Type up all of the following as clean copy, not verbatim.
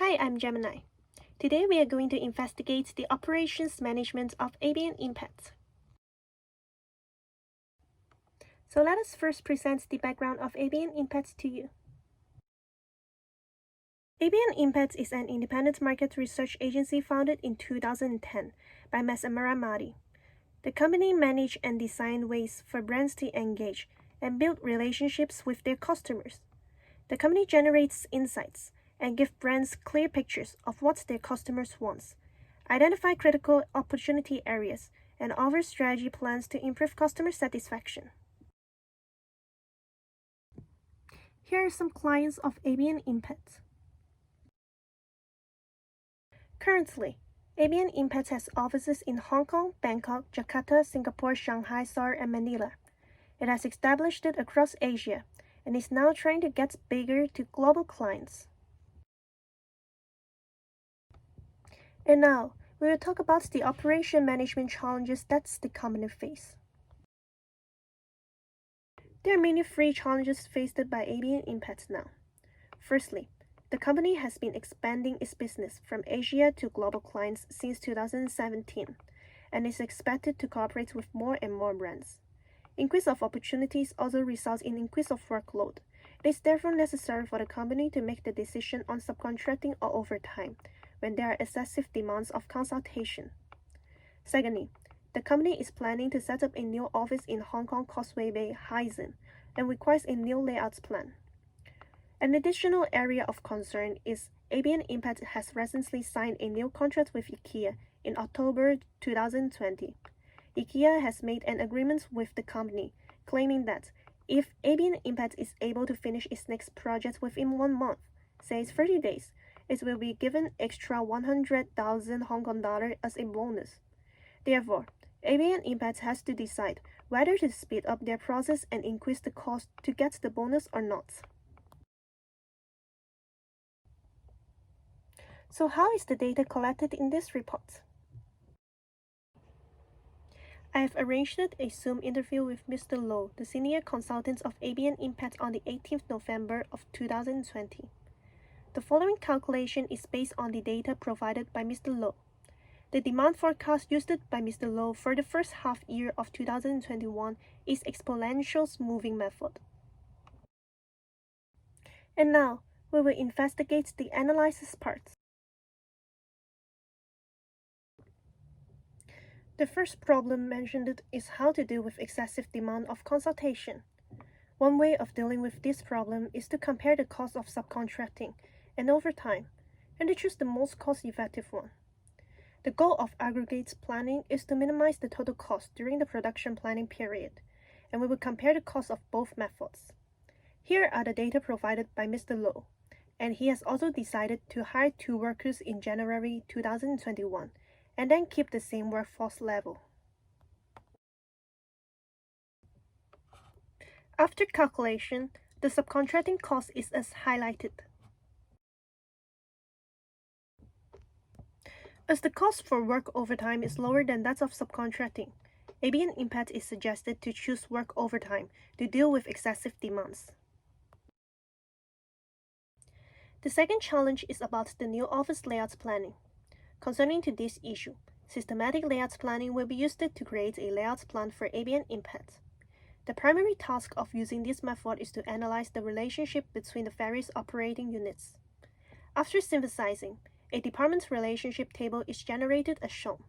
Hi, I'm Gemini. Today we are going to investigate the operations management of avian impacts. So let us first present the background of avian impacts to you. Avian Impacts is an independent market research agency founded in 2010 by Ms. Amara Mahdi. The company managed and designed ways for brands to engage and build relationships with their customers. The company generates insights and gives brands clear pictures of what their customers want, identify critical opportunity areas, and offer strategy plans to improve customer satisfaction. Here are some clients of avian impacts. Currently, avian impacts has offices in Hong Kong, Bangkok, Jakarta, Singapore, Shanghai, Seoul, and Manila. It has established it across Asia and is now trying to get bigger to global clients. And now, we will talk about the operation management challenges that the company face. There are many free challenges faced by avian impacts now. Firstly, the company has been expanding its business from Asia to global clients since 2017 and is expected to cooperate with more and more brands. Increase of opportunities also results in increase of workload. It is therefore necessary for the company to make the decision on subcontracting or overtime when there are excessive demands of consultation. Secondly, the company is planning to set up a new office in Hong Kong Causeway Bay, Hysan, and requires a new layout plan. An additional area of concern is Avian Impact has recently signed a new contract with IKEA in October 2020. IKEA has made an agreement with the company, claiming that if Avian Impact is able to finish its next project within 1 month, say 30 days, it will be given extra 100,000 Hong Kong dollars as a bonus. Therefore, Avian Impact has to decide whether to speed up their process and increase the cost to get the bonus or not. So how is the data collected in this report? I have arranged a Zoom interview with Mr. Low, the senior consultant of Avian Impact on the 18th November of 2020. The following calculation is based on the data provided by Mr. Low. The demand forecast used by Mr. Low for the first half year of 2021 is exponential smoothing method. And now, we will investigate the analysis part. The first problem mentioned is how to deal with excessive demand of consultation. One way of dealing with this problem is to compare the cost of subcontracting and overtime, and to choose the most cost-effective one. The goal of aggregate planning is to minimize the total cost during the production planning period, and we will compare the cost of both methods. Here are the data provided by Mr. Low, and he has also decided to hire 2 workers in January 2021, and then keep the same workforce level. After calculation, the subcontracting cost is as highlighted. As the cost for work overtime is lower than that of subcontracting, Avian Impact is suggested to choose work overtime to deal with excessive demands. The second challenge is about the new office layout planning. Concerning to this issue, systematic layout planning will be used to create a layout plan for Avian Impact. The primary task of using this method is to analyze the relationship between the various operating units. After synthesizing, a department relationship table is generated as shown.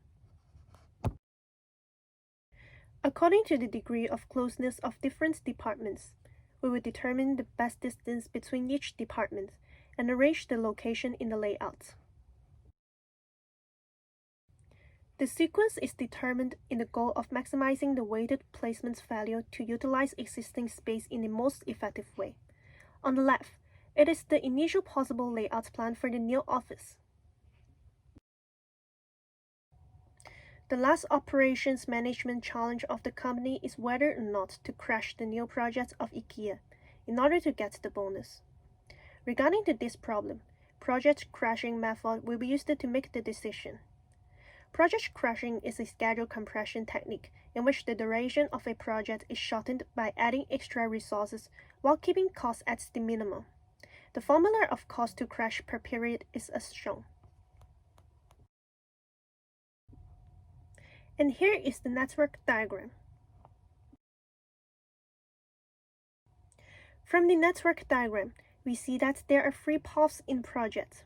According to the degree of closeness of different departments, we will determine the best distance between each department and arrange the location in the layout. The sequence is determined in the goal of maximizing the weighted placement value to utilize existing space in the most effective way. On the left, it is the initial possible layout plan for the new office. The last operations management challenge of the company is whether or not to crash the new project of IKEA in order to get the bonus. Regarding to this problem, project crashing method will be used to make the decision. Project crashing is a schedule compression technique in which the duration of a project is shortened by adding extra resources while keeping costs at the minimum. The formula of cost to crash per period is as shown. And here is the network diagram. From the network diagram, we see that there are 3 paths in project.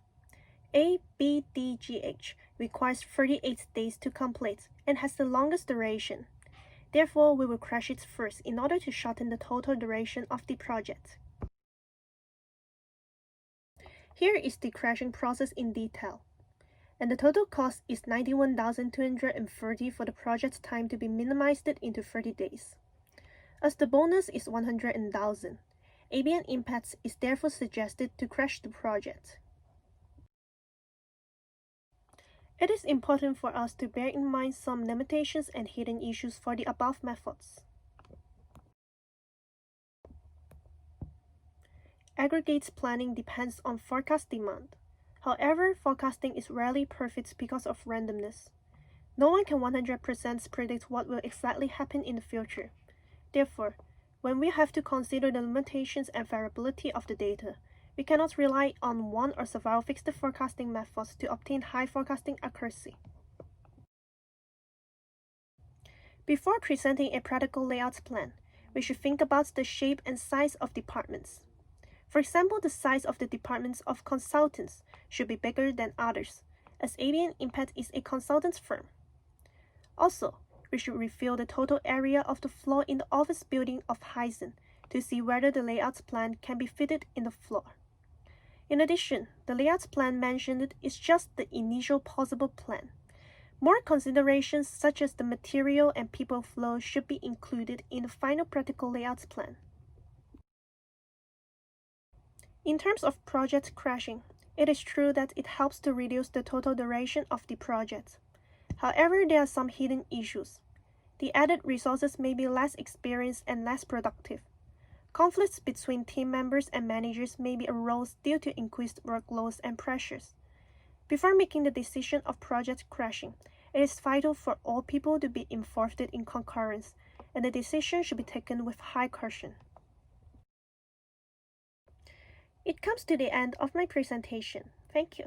A, B, D, G, H requires 38 days to complete and has the longest duration. Therefore, we will crash it first in order to shorten the total duration of the project. Here is the crashing process in detail. And the total cost is 91,230 for the project time to be minimized into 30 days. As the bonus is 100,000, ABN Impacts is therefore suggested to crash the project. It is important for us to bear in mind some limitations and hidden issues for the above methods. Aggregate planning depends on forecast demand. However, forecasting is rarely perfect because of randomness. No one can 100% predict what will exactly happen in the future. Therefore, when we have to consider the limitations and variability of the data, we cannot rely on one or several fixed forecasting methods to obtain high forecasting accuracy. Before presenting a practical layout plan, we should think about the shape and size of departments. For example, the size of the departments of consultants should be bigger than others, as ABN Impact is a consultants firm. Also, we should review the total area of the floor in the office building of Heisen to see whether the layout plan can be fitted in the floor. In addition, the layout plan mentioned is just the initial possible plan. More considerations such as the material and people flow should be included in the final practical layout plan. In terms of project crashing, it is true that it helps to reduce the total duration of the project. However, there are some hidden issues. The added resources may be less experienced and less productive. Conflicts between team members and managers may be arose due to increased workloads and pressures. Before making the decision of project crashing, it is vital for all people to be involved in concurrence, and the decision should be taken with high caution. It comes to the end of my presentation. Thank you.